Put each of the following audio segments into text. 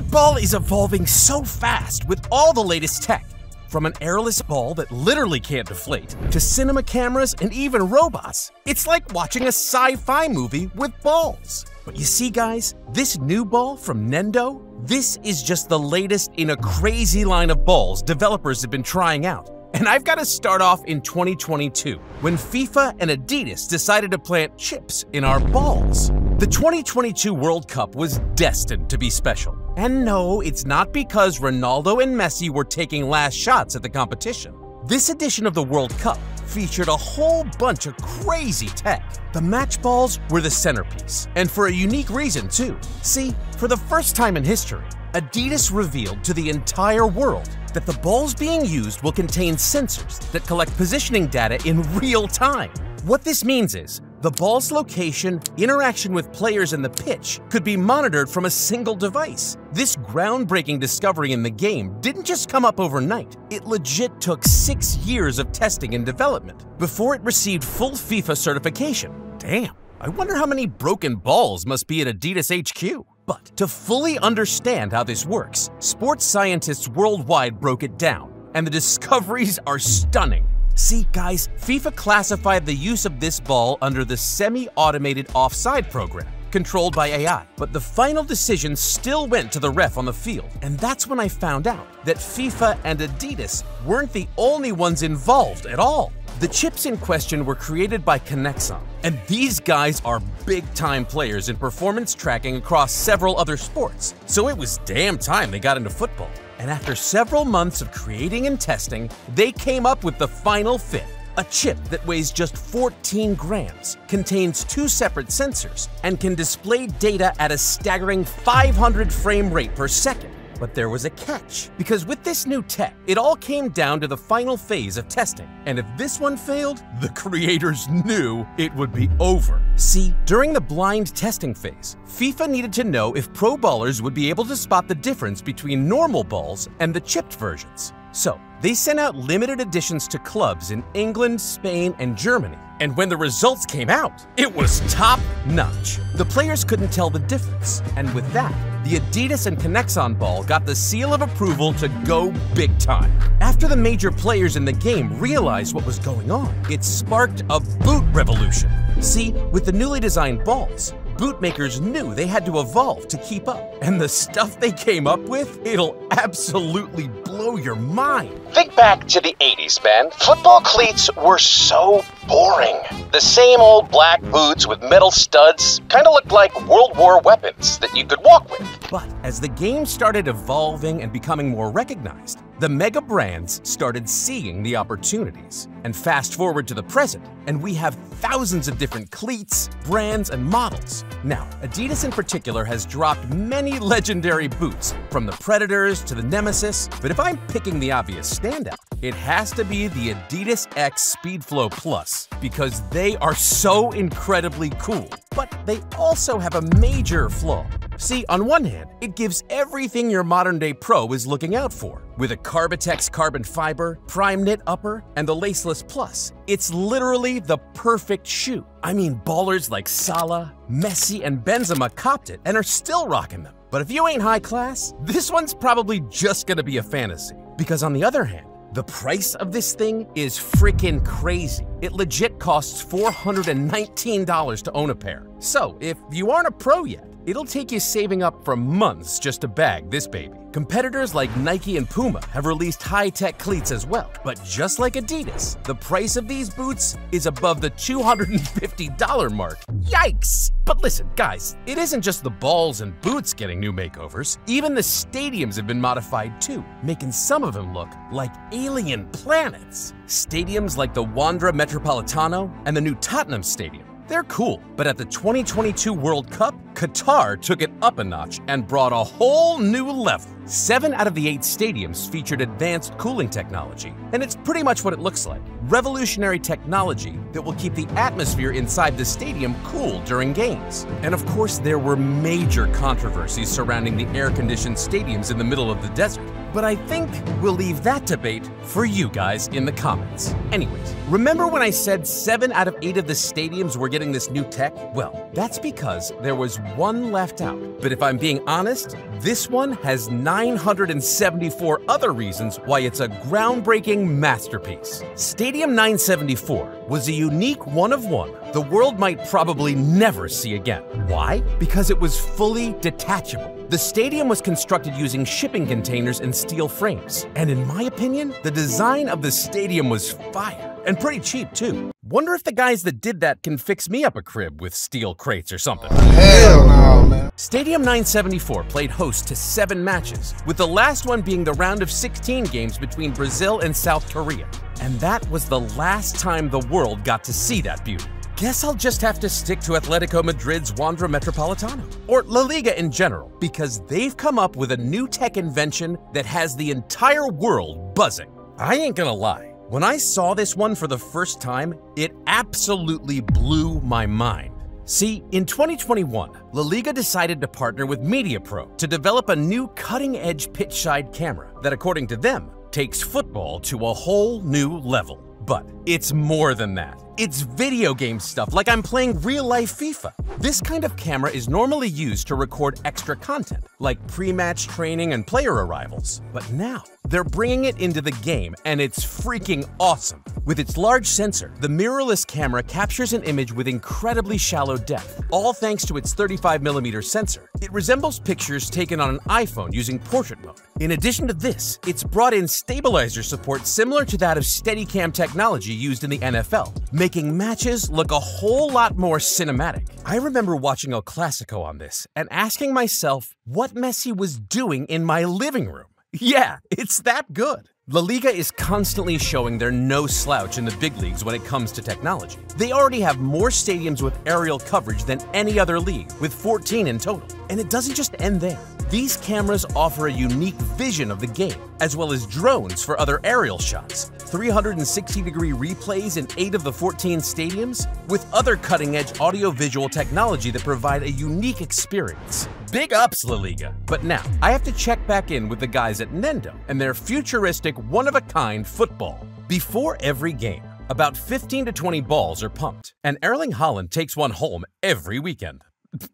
Football is evolving so fast with all the latest tech. From an airless ball that literally can't deflate, to cinema cameras and even robots. It's like watching a sci-fi movie with balls. But you see guys, this new ball from Nendo, this is just the latest in a crazy line of balls developers have been trying out. And I've got to start off in 2022, when FIFA and Adidas decided to plant chips in our balls. The 2022 World Cup was destined to be special. And no, it's not because Ronaldo and Messi were taking last shots at the competition. This edition of the World Cup featured a whole bunch of crazy tech. The match balls were the centerpiece, and for a unique reason too. See, for the first time in history, Adidas revealed to the entire world that the balls being used will contain sensors that collect positioning data in real time. What this means is, the ball's location, interaction with players in the pitch could be monitored from a single device. This groundbreaking discovery in the game didn't just come up overnight. It legit took 6 years of testing and development before it received full FIFA certification. Damn, I wonder how many broken balls must be at Adidas HQ. But to fully understand how this works, sports scientists worldwide broke it down, and the discoveries are stunning. See, guys, FIFA classified the use of this ball under the semi-automated offside program, controlled by AI. But the final decision still went to the ref on the field, and that's when I found out that FIFA and Adidas weren't the only ones involved at all. The chips in question were created by Kinexon, and these guys are big-time players in performance tracking across several other sports, so it was damn time they got into football. And after several months of creating and testing, they came up with the final fit. A chip that weighs just 14 grams, contains 2 separate sensors, and can display data at a staggering 500 frame rate per second. But there was a catch, because with this new tech, it all came down to the final phase of testing. And if this one failed, the creators knew it would be over. See, during the blind testing phase, FIFA needed to know if pro ballers would be able to spot the difference between normal balls and the chipped versions. So, they sent out limited editions to clubs in England, Spain, and Germany. And when the results came out, it was top-notch. The players couldn't tell the difference. And with that, the Adidas and Kinexon ball got the seal of approval to go big time. After the major players in the game realized what was going on, it sparked a boot revolution. See, with the newly designed balls, bootmakers knew they had to evolve to keep up. And the stuff they came up with, it'll absolutely blow your mind. Think back to the 80s, man. Football cleats were so boring. The same old black boots with metal studs kind of looked like World War weapons that you could walk with. But as the game started evolving and becoming more recognized, the mega brands started seeing the opportunities. And fast forward to the present, and we have thousands of different cleats, brands, and models. Now, Adidas in particular has dropped many legendary boots, from the Predators to the Nemesis, but if I'm picking the obvious standout, it has to be the Adidas X Speedflow Plus, because they are so incredibly cool. But they also have a major flaw. See, on one hand, it gives everything your modern-day pro is looking out for. With a Carbitex carbon fiber, prime knit upper, and the Laceless Plus, it's literally the perfect shoe. I mean, ballers like Salah, Messi, and Benzema copped it and are still rocking them. But if you ain't high class, this one's probably just gonna be a fantasy. Because on the other hand, the price of this thing is freaking crazy. It legit costs $419 to own a pair. So, if you aren't a pro yet, it'll take you saving up for months just to bag this baby. Competitors like Nike and Puma have released high-tech cleats as well. But just like Adidas, the price of these boots is above the $250 mark. Yikes! But listen, guys, it isn't just the balls and boots getting new makeovers. Even the stadiums have been modified too, making some of them look like alien planets. Stadiums like the Wanda Metropolitano and the new Tottenham Stadium, they're cool, but at the 2022 World Cup, Qatar took it up a notch and brought a whole new level. 7 out of the 8 stadiums featured advanced cooling technology, and it's pretty much what it looks like. Revolutionary technology that will keep the atmosphere inside the stadium cool during games. And of course, there were major controversies surrounding the air-conditioned stadiums in the middle of the desert. But I think we'll leave that debate for you guys in the comments. Anyways, remember when I said 7 out of 8 of the stadiums were getting this new tech? Well, that's because there was one left out. But if I'm being honest, this one has 974 other reasons why it's a groundbreaking masterpiece. Stadium 974 was a unique one of one the world might probably never see again. Why? Because it was fully detachable. The stadium was constructed using shipping containers and steel frames. And in my opinion, the design of the stadium was fire. And pretty cheap, too. Wonder if the guys that did that can fix me up a crib with steel crates or something. Hell no, man. Stadium 974 played host to 7 matches, with the last one being the round of 16 games between Brazil and South Korea. And that was the last time the world got to see that beauty. Guess I'll just have to stick to Atletico Madrid's Wanda Metropolitano, or La Liga in general, because they've come up with a new tech invention that has the entire world buzzing. I ain't gonna lie. When I saw this one for the first time, it absolutely blew my mind. See, in 2021, La Liga decided to partner with MediaPro to develop a new cutting-edge pitchside camera that, according to them, takes football to a whole new level. But it's more than that. It's video game stuff, like I'm playing real-life FIFA. This kind of camera is normally used to record extra content, like pre-match training and player arrivals. But now, they're bringing it into the game, and it's freaking awesome. With its large sensor, the mirrorless camera captures an image with incredibly shallow depth, all thanks to its 35mm sensor. It resembles pictures taken on an iPhone using portrait mode. In addition to this, it's brought in stabilizer support similar to that of Steadicam technology used in the NFL, making matches look a whole lot more cinematic. I remember watching El Clasico on this and asking myself what Messi was doing in my living room. Yeah, it's that good. La Liga is constantly showing they're no slouch in the big leagues when it comes to technology. They already have more stadiums with aerial coverage than any other league, with 14 in total. And it doesn't just end there. These cameras offer a unique vision of the game, as well as drones for other aerial shots, 360-degree replays in 8 of the 14 stadiums, with other cutting-edge audio-visual technology that provide a unique experience. Big ups, La Liga! But now, I have to check back in with the guys at Nendo and their futuristic, one-of-a-kind football. Before every game, about 15 to 20 balls are pumped, and Erling Haaland takes one home every weekend.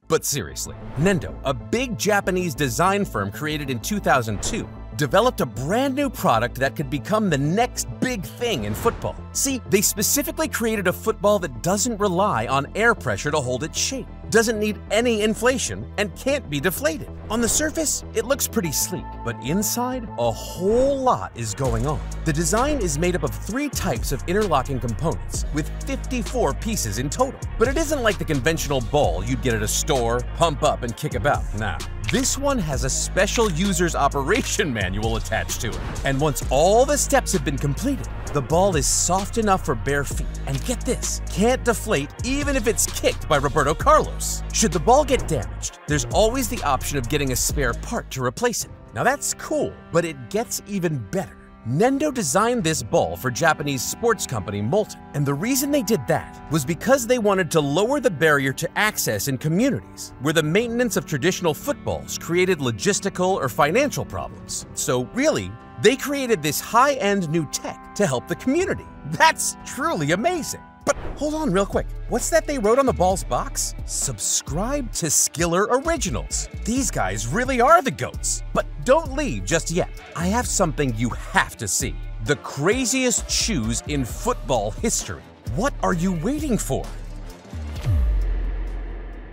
But seriously, Nendo, a big Japanese design firm created in 2002, developed a brand new product that could become the next big thing in football. See, they specifically created a football that doesn't rely on air pressure to hold its shape, doesn't need any inflation, and can't be deflated. On the surface, it looks pretty sleek, but inside, a whole lot is going on. The design is made up of 3 types of interlocking components, with 54 pieces in total. But it isn't like the conventional ball you'd get at a store, pump up, and kick about. Nah. This one has a special user's operation manual attached to it. And once all the steps have been completed, the ball is soft enough for bare feet. And get this, can't deflate even if it's kicked by Roberto Carlos. Should the ball get damaged, there's always the option of getting a spare part to replace it. Now that's cool, but it gets even better. Nendo designed this ball for Japanese sports company Molten, and the reason they did that was because they wanted to lower the barrier to access in communities where the maintenance of traditional footballs created logistical or financial problems. So really, they created this high-end new tech to help the community. That's truly amazing. But hold on real quick, what's that they wrote on the ball's box? Subscribe to Skiller Originals. These guys really are the GOATs. But don't leave just yet. I have something you have to see. The craziest shoes in football history. What are you waiting for?